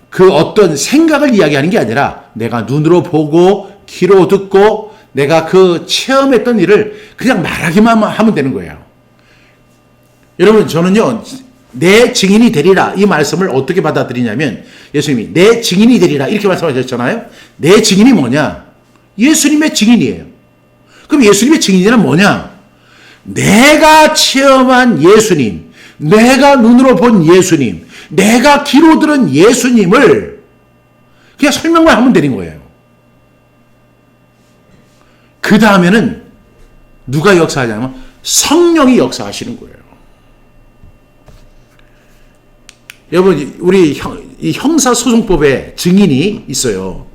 그 어떤 생각을 이야기하는 게 아니라 내가 눈으로 보고 귀로 듣고 내가 그 체험했던 일을 그냥 말하기만 하면 되는 거예요. 여러분 저는요 내 증인이 되리라 이 말씀을 어떻게 받아들이냐면 예수님이 내 증인이 되리라 이렇게 말씀하셨잖아요. 내 증인이 뭐냐? 예수님의 증인이에요. 그럼 예수님의 증인이란 뭐냐? 내가 체험한 예수님, 내가 눈으로 본 예수님, 내가 귀로 들은 예수님을 그냥 설명만 하면 되는 거예요. 그 다음에는 누가 역사하냐면 성령이 역사하시는 거예요. 여러분 우리 이 형사소송법에 증인이 있어요.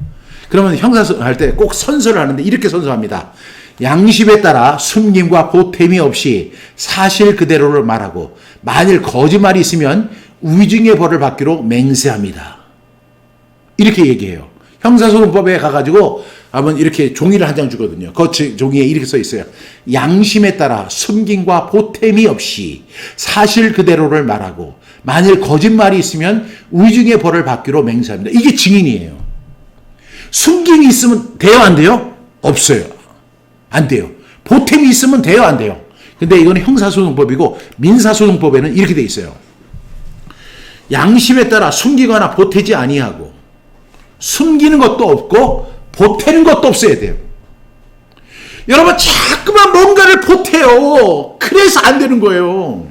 그러면 형사할 때 꼭 선서를 하는데 이렇게 선서합니다. 양심에 따라 숨김과 보탬이 없이 사실 그대로를 말하고 만일 거짓말이 있으면 위증의 벌을 받기로 맹세합니다. 이렇게 얘기해요. 형사소송법에 가가지고 한번 이렇게 종이를 한 장 주거든요. 그 종이에 이렇게 써 있어요. 양심에 따라 숨김과 보탬이 없이 사실 그대로를 말하고 만일 거짓말이 있으면 위증의 벌을 받기로 맹세합니다. 이게 증인이에요. 숨김이 있으면 돼요, 안 돼요? 없어요. 안 돼요. 보탬이 있으면 돼요, 안 돼요? 근데 이거는 형사소송법이고 민사소송법에는 이렇게 돼 있어요. 양심에 따라 숨기거나 보태지 아니하고 숨기는 것도 없고 보태는 것도 없어야 돼요. 여러분 자꾸만 뭔가를 보태요. 그래서 안 되는 거예요.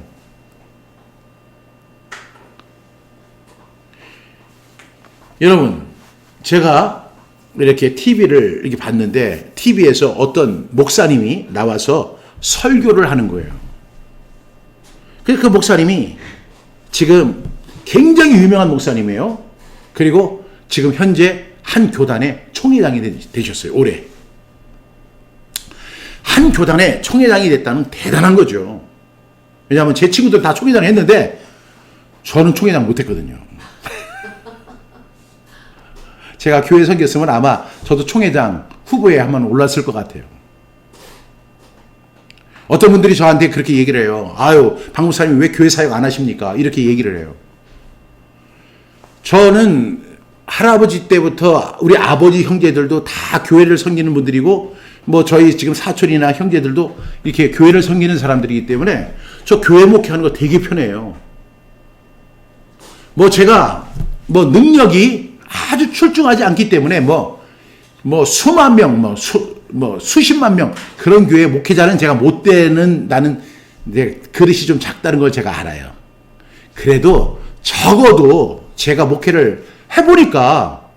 여러분 제가 이렇게 TV를 이렇게 봤는데 TV에서 어떤 목사님이 나와서 설교를 하는 거예요. 그래서 그 목사님이 지금 굉장히 유명한 목사님이에요. 그리고 지금 현재 한 교단의 총회장이 되셨어요. 올해. 한 교단의 총회장이 됐다는 대단한 거죠. 왜냐하면 제 친구들 다 총회장을 했는데 저는 총회장 못했거든요. 제가 교회 섬겼으면 아마 저도 총회장 후보에 한번 올랐을 것 같아요. 어떤 분들이 저한테 그렇게 얘기를 해요. 아유, 박 목사님 왜 교회 사역 안 하십니까? 이렇게 얘기를 해요. 저는 할아버지 때부터 우리 아버지 형제들도 다 교회를 섬기는 분들이고 뭐 저희 지금 사촌이나 형제들도 이렇게 교회를 섬기는 사람들이기 때문에 저 교회 목회하는 거 되게 편해요. 뭐 제가 뭐 능력이 아주 출중하지 않기 때문에 뭐 수만 명, 수십만 명 그런 교회 목회자는 제가 못 되는 나는 내 그릇이 좀 작다는 걸 제가 알아요. 그래도 적어도 제가 목회를 해보니까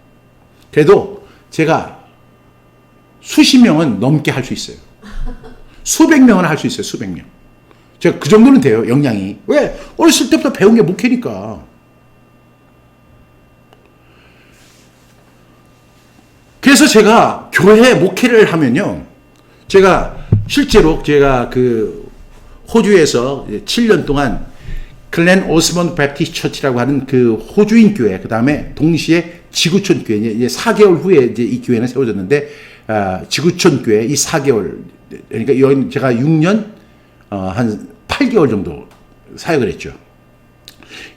그래도 제가 수십 명은 넘게 할 수 있어요. 수백 명은 할 수 있어요. 수백 명. 제가 그 정도는 돼요. 역량이. 왜? 어렸을 때부터 배운 게 목회니까. 그래서 제가 교회 목회를 하면요. 제가 실제로 제가 그 호주에서 7년 동안 글렌 오스먼드 베프티스트 처치라고 하는 그 호주인 교회, 그 다음에 동시에 지구촌 교회, 이제 4개월 후에 이제 이 교회는 세워졌는데, 지구촌 교회 이 4개월, 그러니까 여기 제가 6년, 한 8개월 정도 사역을 했죠.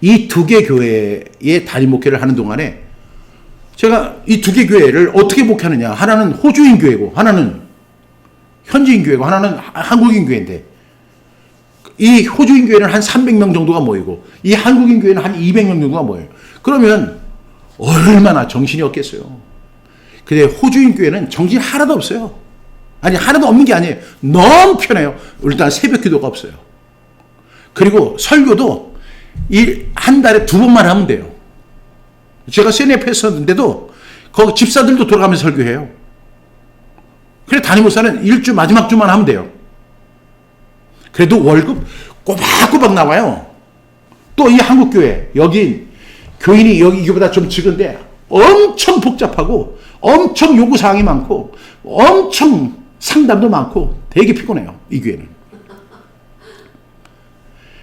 이 두 개 교회의 단임 목회를 하는 동안에 제가 이 두 개 교회를 어떻게 목회하느냐. 하나는 호주인 교회고, 하나는 현지인 교회고, 하나는 한국인 교회인데, 이 호주인 교회는 한 300명 정도가 모이고 이 한국인 교회는 한 200명 정도가 모여요. 그러면 얼마나 정신이 없겠어요. 근데 호주인 교회는 정신이 하나도 없어요. 아니 하나도 없는 게 아니에요. 너무 편해요. 일단 새벽 기도가 없어요. 그리고 설교도 한 달에 2번만 하면 돼요. 제가 CNF 했었는데도 거기 집사들도 돌아가면서 설교해요. 그래 담임 목사는 일주 마지막 주만 하면 돼요. 그래도 월급 꼬박꼬박 나와요. 또 이 한국교회, 여기 교인이 여기 이거보다 좀 적은데 엄청 복잡하고 엄청 요구사항이 많고 엄청 상담도 많고 되게 피곤해요. 이 교회는.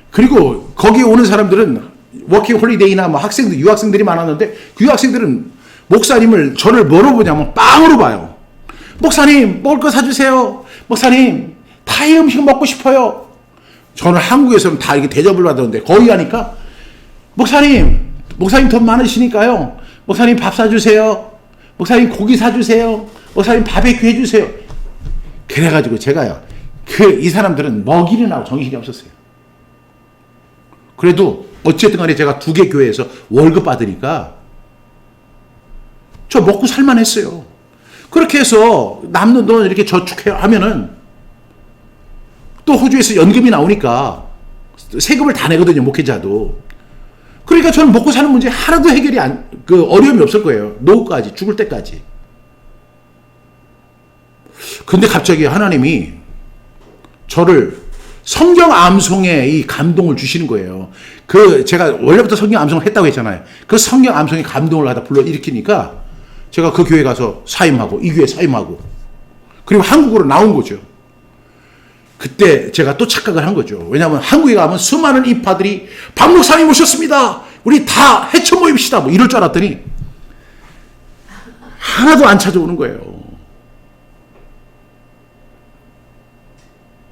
그리고 거기 오는 사람들은 워킹 홀리데이나 뭐 학생들, 유학생들이 많았는데 그 유학생들은 목사님을 저를 뭐로 보냐면 빵으로 봐요. 목사님 먹을 거 사주세요. 목사님 타이 음식 먹고 싶어요. 저는 한국에서는 다 이렇게 대접을 받았는데 거기 가니까 목사님 돈 많으시니까요. 목사님 밥 사주세요. 목사님 고기 사주세요. 목사님 바베큐 해주세요. 그래가지고 제가요. 이 사람들은 먹이느라고 정신이 없었어요. 그래도 어쨌든 간에 제가 2개 교회에서 월급 받으니까 저 먹고 살만 했어요. 그렇게 해서 남는 돈 이렇게 저축하면은 또 호주에서 연금이 나오니까 세금을 다 내거든요. 목회자도. 그러니까 저는 먹고 사는 문제 하나도 해결이 어려움이 없을 거예요. 노후까지, 죽을 때까지. 근데 갑자기 하나님이 저를 성경 암송에 이 감동을 주시는 거예요. 제가 원래부터 성경 암송을 했다고 했잖아요. 그 성경 암송에 감동을 하다 불러일으키니까 제가 그 교회 가서 사임하고, 이 교회 사임하고, 그리고 한국으로 나온 거죠. 그때 제가 또 착각을 한 거죠. 왜냐하면 한국에 가면 수많은 이파들이 박 목사님 오셨습니다. 우리 다 해쳐 모입시다. 뭐 이럴 줄 알았더니 하나도 안 찾아오는 거예요.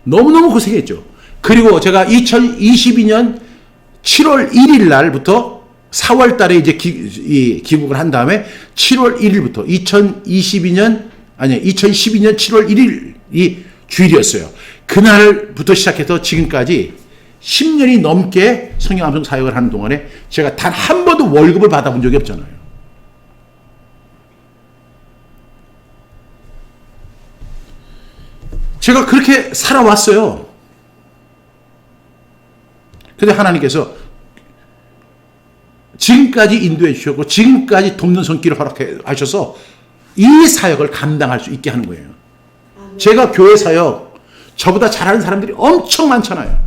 너무너무 고생했죠. 그리고 제가 2022년 7월 1일 날부터 4월 달에 이제 귀국을 한 다음에 7월 1일부터 2012년 7월 1일이 주일이었어요. 그날부터 시작해서 지금까지 10년이 넘게 성경 암송 사역을 하는 동안에 제가 단 한 번도 월급을 받아본 적이 없잖아요. 제가 그렇게 살아왔어요. 근데 하나님께서 지금까지 인도해 주셨고 지금까지 돕는 손길을 허락하셔서 이 사역을 감당할 수 있게 하는 거예요. 제가 교회 사역 저보다 잘하는 사람들이 엄청 많잖아요.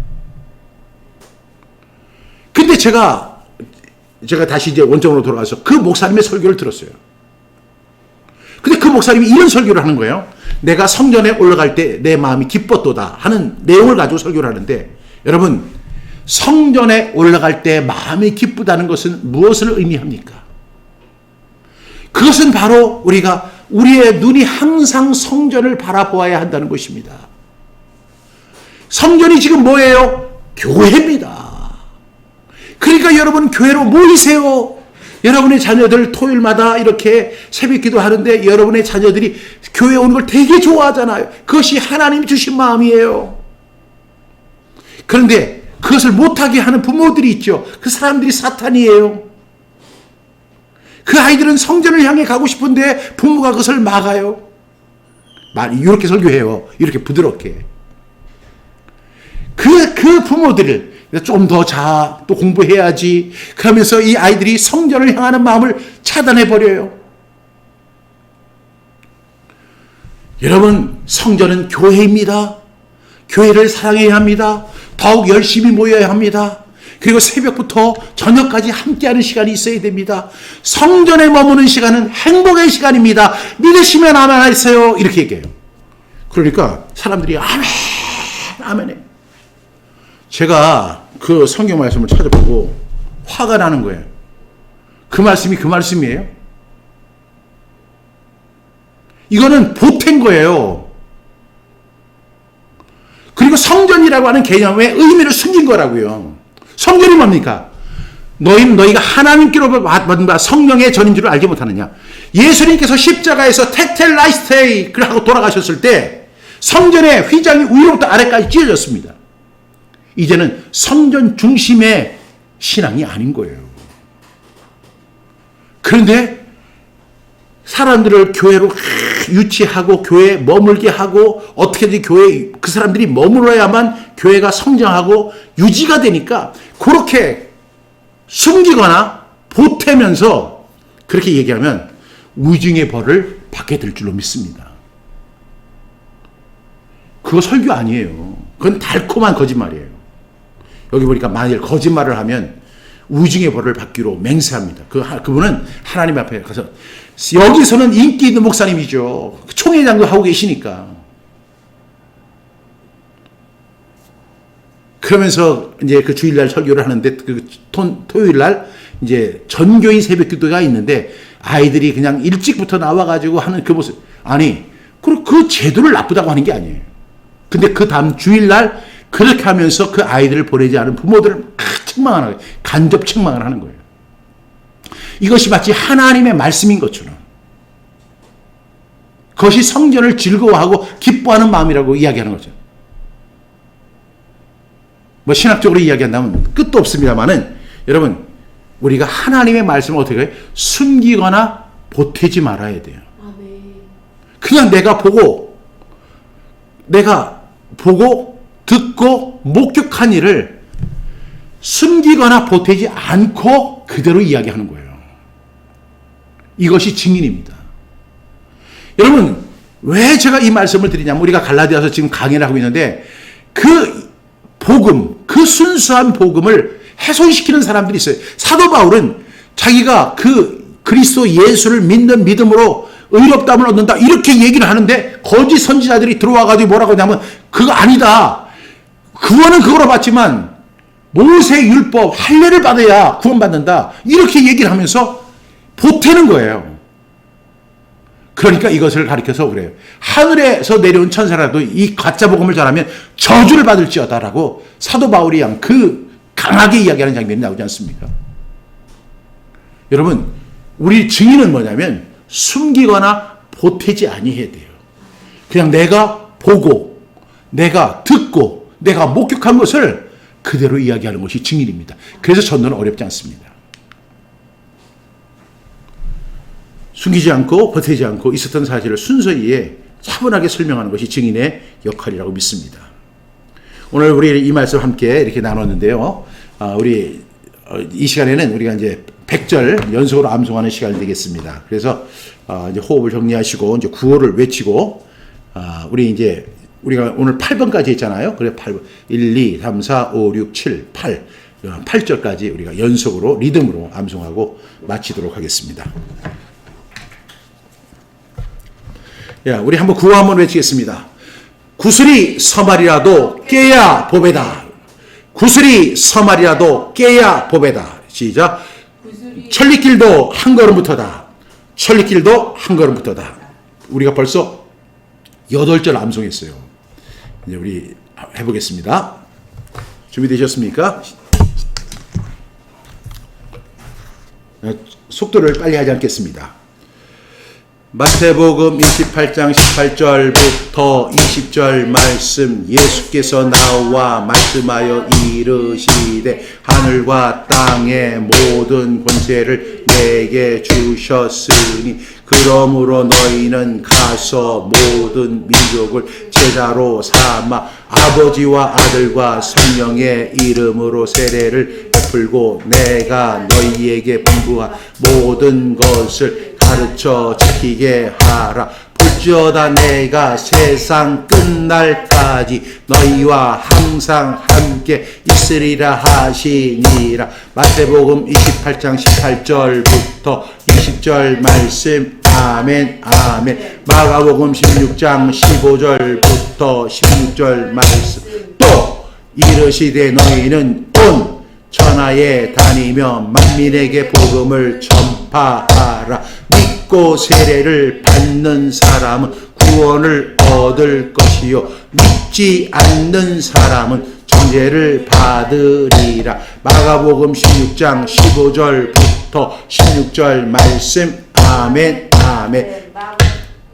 근데 제가 다시 이제 원점으로 돌아가서 그 목사님의 설교를 들었어요. 근데 그 목사님이 이런 설교를 하는 거예요. 내가 성전에 올라갈 때 내 마음이 기뻤도다 하는 내용을 가지고 설교를 하는데, 여러분, 성전에 올라갈 때 마음이 기쁘다는 것은 무엇을 의미합니까? 그것은 바로 우리의 눈이 항상 성전을 바라보아야 한다는 것입니다. 성전이 지금 뭐예요? 교회입니다. 그러니까 여러분 교회로 모이세요. 여러분의 자녀들 토요일마다 이렇게 새벽기도 하는데 여러분의 자녀들이 교회 오는 걸 되게 좋아하잖아요. 그것이 하나님이 주신 마음이에요. 그런데 그것을 못하게 하는 부모들이 있죠. 그 사람들이 사탄이에요. 그 아이들은 성전을 향해 가고 싶은데 부모가 그것을 막아요. 이렇게 설교해요. 이렇게 부드럽게. 그 부모들을 좀 더 또 공부해야지. 그러면서 이 아이들이 성전을 향하는 마음을 차단해버려요. 여러분, 성전은 교회입니다. 교회를 사랑해야 합니다. 더욱 열심히 모여야 합니다. 그리고 새벽부터 저녁까지 함께하는 시간이 있어야 됩니다. 성전에 머무는 시간은 행복의 시간입니다. 믿으시면 아멘 하세요. 이렇게 얘기해요. 그러니까 사람들이 아멘, 아멘해. 제가 그 성경 말씀을 찾아보고 화가 나는 거예요. 그 말씀이 그 말씀이에요? 이거는 보탠 거예요. 그리고 성전이라고 하는 개념의 의미를 숨긴 거라고요. 성전이 뭡니까? 너희가 하나님께로 받은 성령의 전인 줄을 알지 못하느냐. 예수님께서 십자가에서 테텔라이스테이를 하고 돌아가셨을 때 성전의 휘장이 위로부터 아래까지 찢어졌습니다. 이제는 성전 중심의 신앙이 아닌 거예요. 그런데 사람들을 교회로 유치하고 교회에 머물게 하고 어떻게든 교회에 그 사람들이 머물러야만 교회가 성장하고 유지가 되니까 그렇게 숨기거나 보태면서 그렇게 얘기하면 우중의 벌을 받게 될 줄로 믿습니다. 그거 설교 아니에요. 그건 달콤한 거짓말이에요. 여기 보니까 만일 거짓말을 하면 우중의 벌을 받기로 맹세합니다. 그분은 하나님 앞에 가서, 여기서는 인기 있는 목사님이죠. 총회장도 하고 계시니까. 그러면서 이제 그 주일날 설교를 하는데, 토요일날 이제 전교인 새벽 기도가 있는데, 아이들이 그냥 일찍부터 나와가지고 하는 그 모습. 아니, 그 제도를 나쁘다고 하는 게 아니에요. 근데 그 다음 주일날 그렇게 하면서 그 아이들을 보내지 않은 부모들을 책망하는 거예요. 간접 책망을 하는 거예요. 이것이 마치 하나님의 말씀인 것처럼. 그것이 성전을 즐거워하고 기뻐하는 마음이라고 이야기하는 거죠. 뭐 신학적으로 이야기한다면 끝도 없습니다만은, 여러분, 우리가 하나님의 말씀을 어떻게 해요? 숨기거나 보태지 말아야 돼요. 그냥 내가 보고 듣고 목격한 일을 숨기거나 보태지 않고 그대로 이야기하는 거예요. 이것이 증인입니다. 여러분, 왜 제가 이 말씀을 드리냐면, 우리가 갈라디아서 지금 강의를 하고 있는데, 그 복음, 그 순수한 복음을 훼손시키는 사람들이 있어요. 사도 바울은 자기가 그 그리스도 예수를 믿는 믿음으로 의롭다함을 얻는다, 이렇게 얘기를 하는데, 거짓 선지자들이 들어와가지고 뭐라고 하냐면, 그거 아니다. 구원은 그거로 받지만 모세 율법 할례를 받아야 구원받는다, 이렇게 얘기를 하면서 보태는 거예요. 그러니까 이것을 가리켜서 그래요. 하늘에서 내려온 천사라도 이 가짜 복음을 전하면 저주를 받을지어다라고 사도 바울이 강하게 이야기하는 장면이 나오지 않습니까? 여러분, 우리 증인은 뭐냐면 숨기거나 보태지 아니해야 돼요. 그냥 내가 보고, 내가 듣고, 내가 목격한 것을 그대로 이야기하는 것이 증인입니다. 그래서 전도는 어렵지 않습니다. 숨기지 않고 보태지 않고 있었던 사실을 순서히 차분하게 설명하는 것이 증인의 역할이라고 믿습니다. 오늘 우리 이 말씀 함께 이렇게 나눴는데요. 우리 이 시간에는 우리가 이제 100절 연속으로 암송하는 시간이 되겠습니다. 그래서 이제 호흡을 정리하시고 이제 구호를 외치고, 우리가 오늘 8번까지 했잖아요. 그래 8번 1, 2, 3, 4, 5, 6, 7, 8절까지 우리가 연속으로 리듬으로 암송하고 마치도록 하겠습니다. 우리 한번 구호 한번 외치겠습니다. 구슬이 서말이라도 깨야 보배다. 구슬이 서말이라도 깨야 보배다. 시작. 천리길도 한 걸음부터다. 천리길도 한 걸음부터다. 우리가 벌써 8절 암송했어요. 이제 우리 해보겠습니다. 준비되셨습니까? 속도를 빨리 하지 않겠습니다. 마태복음 28장 18절부터 20절 말씀. 예수께서 나와 말씀하여 이르시되 하늘과 땅의 모든 권세를 내게 주셨으니 그러므로 너희는 가서 모든 민족을 제자로 삼아 아버지와 아들과 성령의 이름으로 세례를 베풀고 내가 너희에게 분부한 모든 것을 가르쳐 지키게 하라. 볼지어다 내가 세상 끝날까지 너희와 항상 함께 있으리라 하시니라. 마태복음 28장 18절부터 20절 말씀. 아멘 아멘. 마가복음 16장 15절부터 16절 말씀. 또 이르시되 너희는 온 천하에 다니며 만민에게 복음을 전파하라. 믿고 세례를 받는 사람은 구원을 얻을 것이요 믿지 않는 사람은 정죄를 받으리라. 마가복음 16장 15절부터 16절 말씀. 아멘 아멘.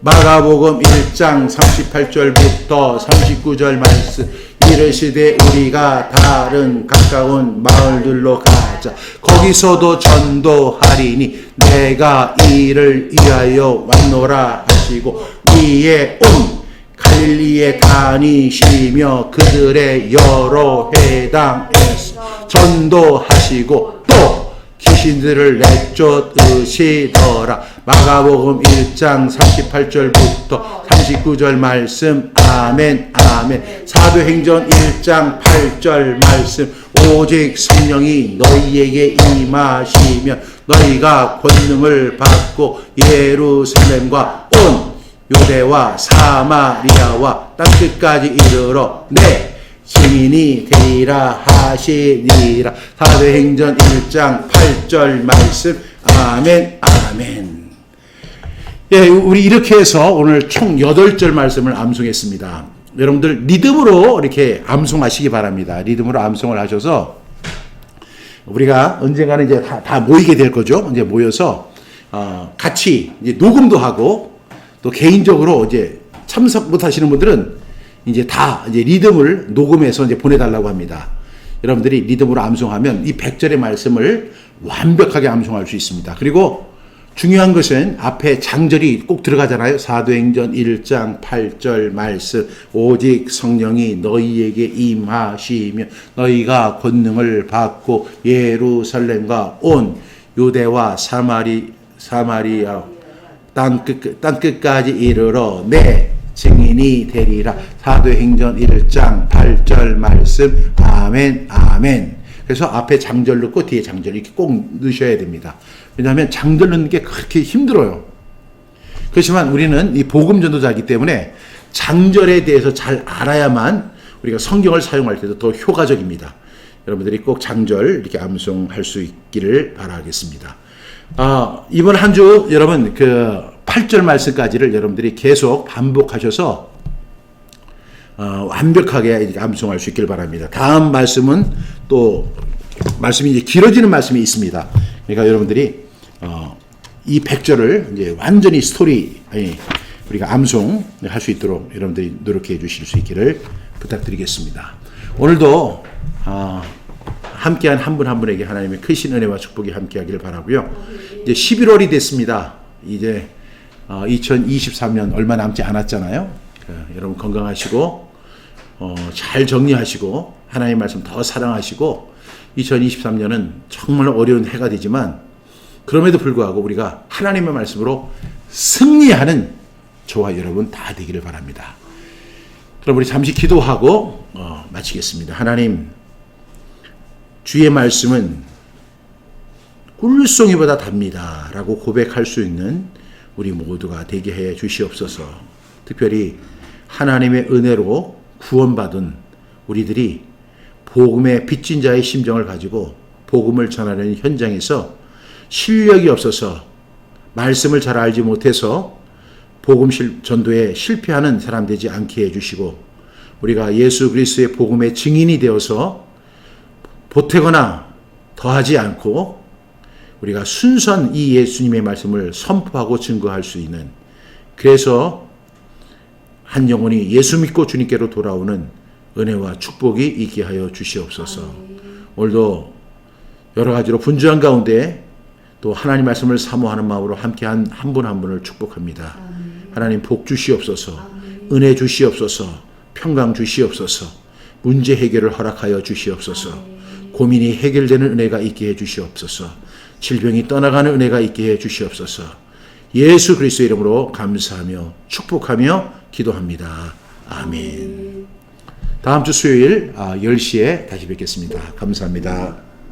마가복음 1장 38절부터 39절 말씀. 이르시되 우리가 다른 가까운 마을들로 가자. 거기서도 전도하리니 내가 이를 위하여 왔노라 하시고 위에 온 갈릴리에 다니시며 그들의 여러 회당에서 전도하시고 또 귀신들을 내쫓으시더라. 마가복음 1장 38절부터 39절 말씀. 아멘 아멘. 사도행전 1장 8절 말씀. 오직 성령이 너희에게 임하시면 너희가 권능을 받고 예루살렘과 온 유대와 사마리아와 땅끝까지 이르러 내 증인이 되리라 하시니라. 사도행전 1장 8절 말씀. 아멘 아멘. 예, 우리 이렇게 해서 오늘 총 8절 말씀을 암송했습니다. 여러분들 리듬으로 이렇게 암송하시기 바랍니다. 리듬으로 암송을 하셔서 우리가 언젠가는 이제 다 모이게 될 거죠. 이제 모여서 같이 이제 녹음도 하고 또 개인적으로 이제 참석 못 하시는 분들은 이제 다 이제 리듬을 녹음해서 이제 보내달라고 합니다. 여러분들이 리듬으로 암송하면 이 100절의 말씀을 완벽하게 암송할 수 있습니다. 그리고 중요한 것은 앞에 장절이 꼭 들어가잖아요. 사도행전 1장 8절 말씀. 오직 성령이 너희에게 임하시며 너희가 권능을 받고 예루살렘과 온 유대와 사마리아 땅끝까지 이르러 내 증인이 되리라. 사도행전 1장 8절 말씀. 아멘 아멘. 그래서 앞에 장절 넣고 뒤에 장절 이렇게 꼭 넣으셔야 됩니다. 왜냐하면 장절 넣는 게 그렇게 힘들어요. 그렇지만 우리는 이 복음 전도자이기 때문에 장절에 대해서 잘 알아야만 우리가 성경을 사용할 때도 더 효과적입니다. 여러분들이 꼭 장절 이렇게 암송할 수 있기를 바라겠습니다. 이번 한 주 여러분 그 8절 말씀까지를 여러분들이 계속 반복하셔서 완벽하게 암송할 수 있길 바랍니다. 다음 말씀은 또 말씀이 이제 길어지는 말씀이 있습니다. 그러니까 여러분들이 이 100절을 이제 완전히 스토리 우리가 암송할 수 있도록 여러분들이 노력해 주실 수 있기를 부탁드리겠습니다. 오늘도 함께한 한 분 한 분에게 하나님의 크신 은혜와 축복이 함께하기를 바라고요. 이제 11월이 됐습니다. 이제 2023년 얼마 남지 않았잖아요. 여러분 건강하시고 잘 정리하시고 하나님의 말씀 더 사랑하시고 2023년은 정말 어려운 해가 되지만 그럼에도 불구하고 우리가 하나님의 말씀으로 승리하는 저와 여러분 다 되기를 바랍니다. 그럼 우리 잠시 기도하고 마치겠습니다. 하나님, 주의 말씀은 꿀송이보다 답니다 라고 고백할 수 있는 우리 모두가 되게 해 주시옵소서. 특별히 하나님의 은혜로 구원받은 우리들이 복음의 빚진 자의 심정을 가지고 복음을 전하는 현장에서 실력이 없어서 말씀을 잘 알지 못해서 복음 전도에 실패하는 사람 되지 않게 해주시고 우리가 예수 그리스도의 복음의 증인이 되어서 보태거나 더하지 않고 우리가 순수한 이 예수님의 말씀을 선포하고 증거할 수 있는, 그래서 한 영혼이 예수 믿고 주님께로 돌아오는 은혜와 축복이 있게 하여 주시옵소서. 오늘도 여러 가지로 분주한 가운데 또 하나님 말씀을 사모하는 마음으로 함께한 한 분 한 분을 축복합니다. 하나님 복 주시옵소서. 은혜 주시옵소서. 평강 주시옵소서. 문제 해결을 허락하여 주시옵소서. 고민이 해결되는 은혜가 있게 해 주시옵소서. 질병이 떠나가는 은혜가 있게 해 주시옵소서. 예수 그리스도의 이름으로 감사하며 축복하며 기도합니다. 아멘. 다음 주 수요일 10시에 다시 뵙겠습니다. 감사합니다.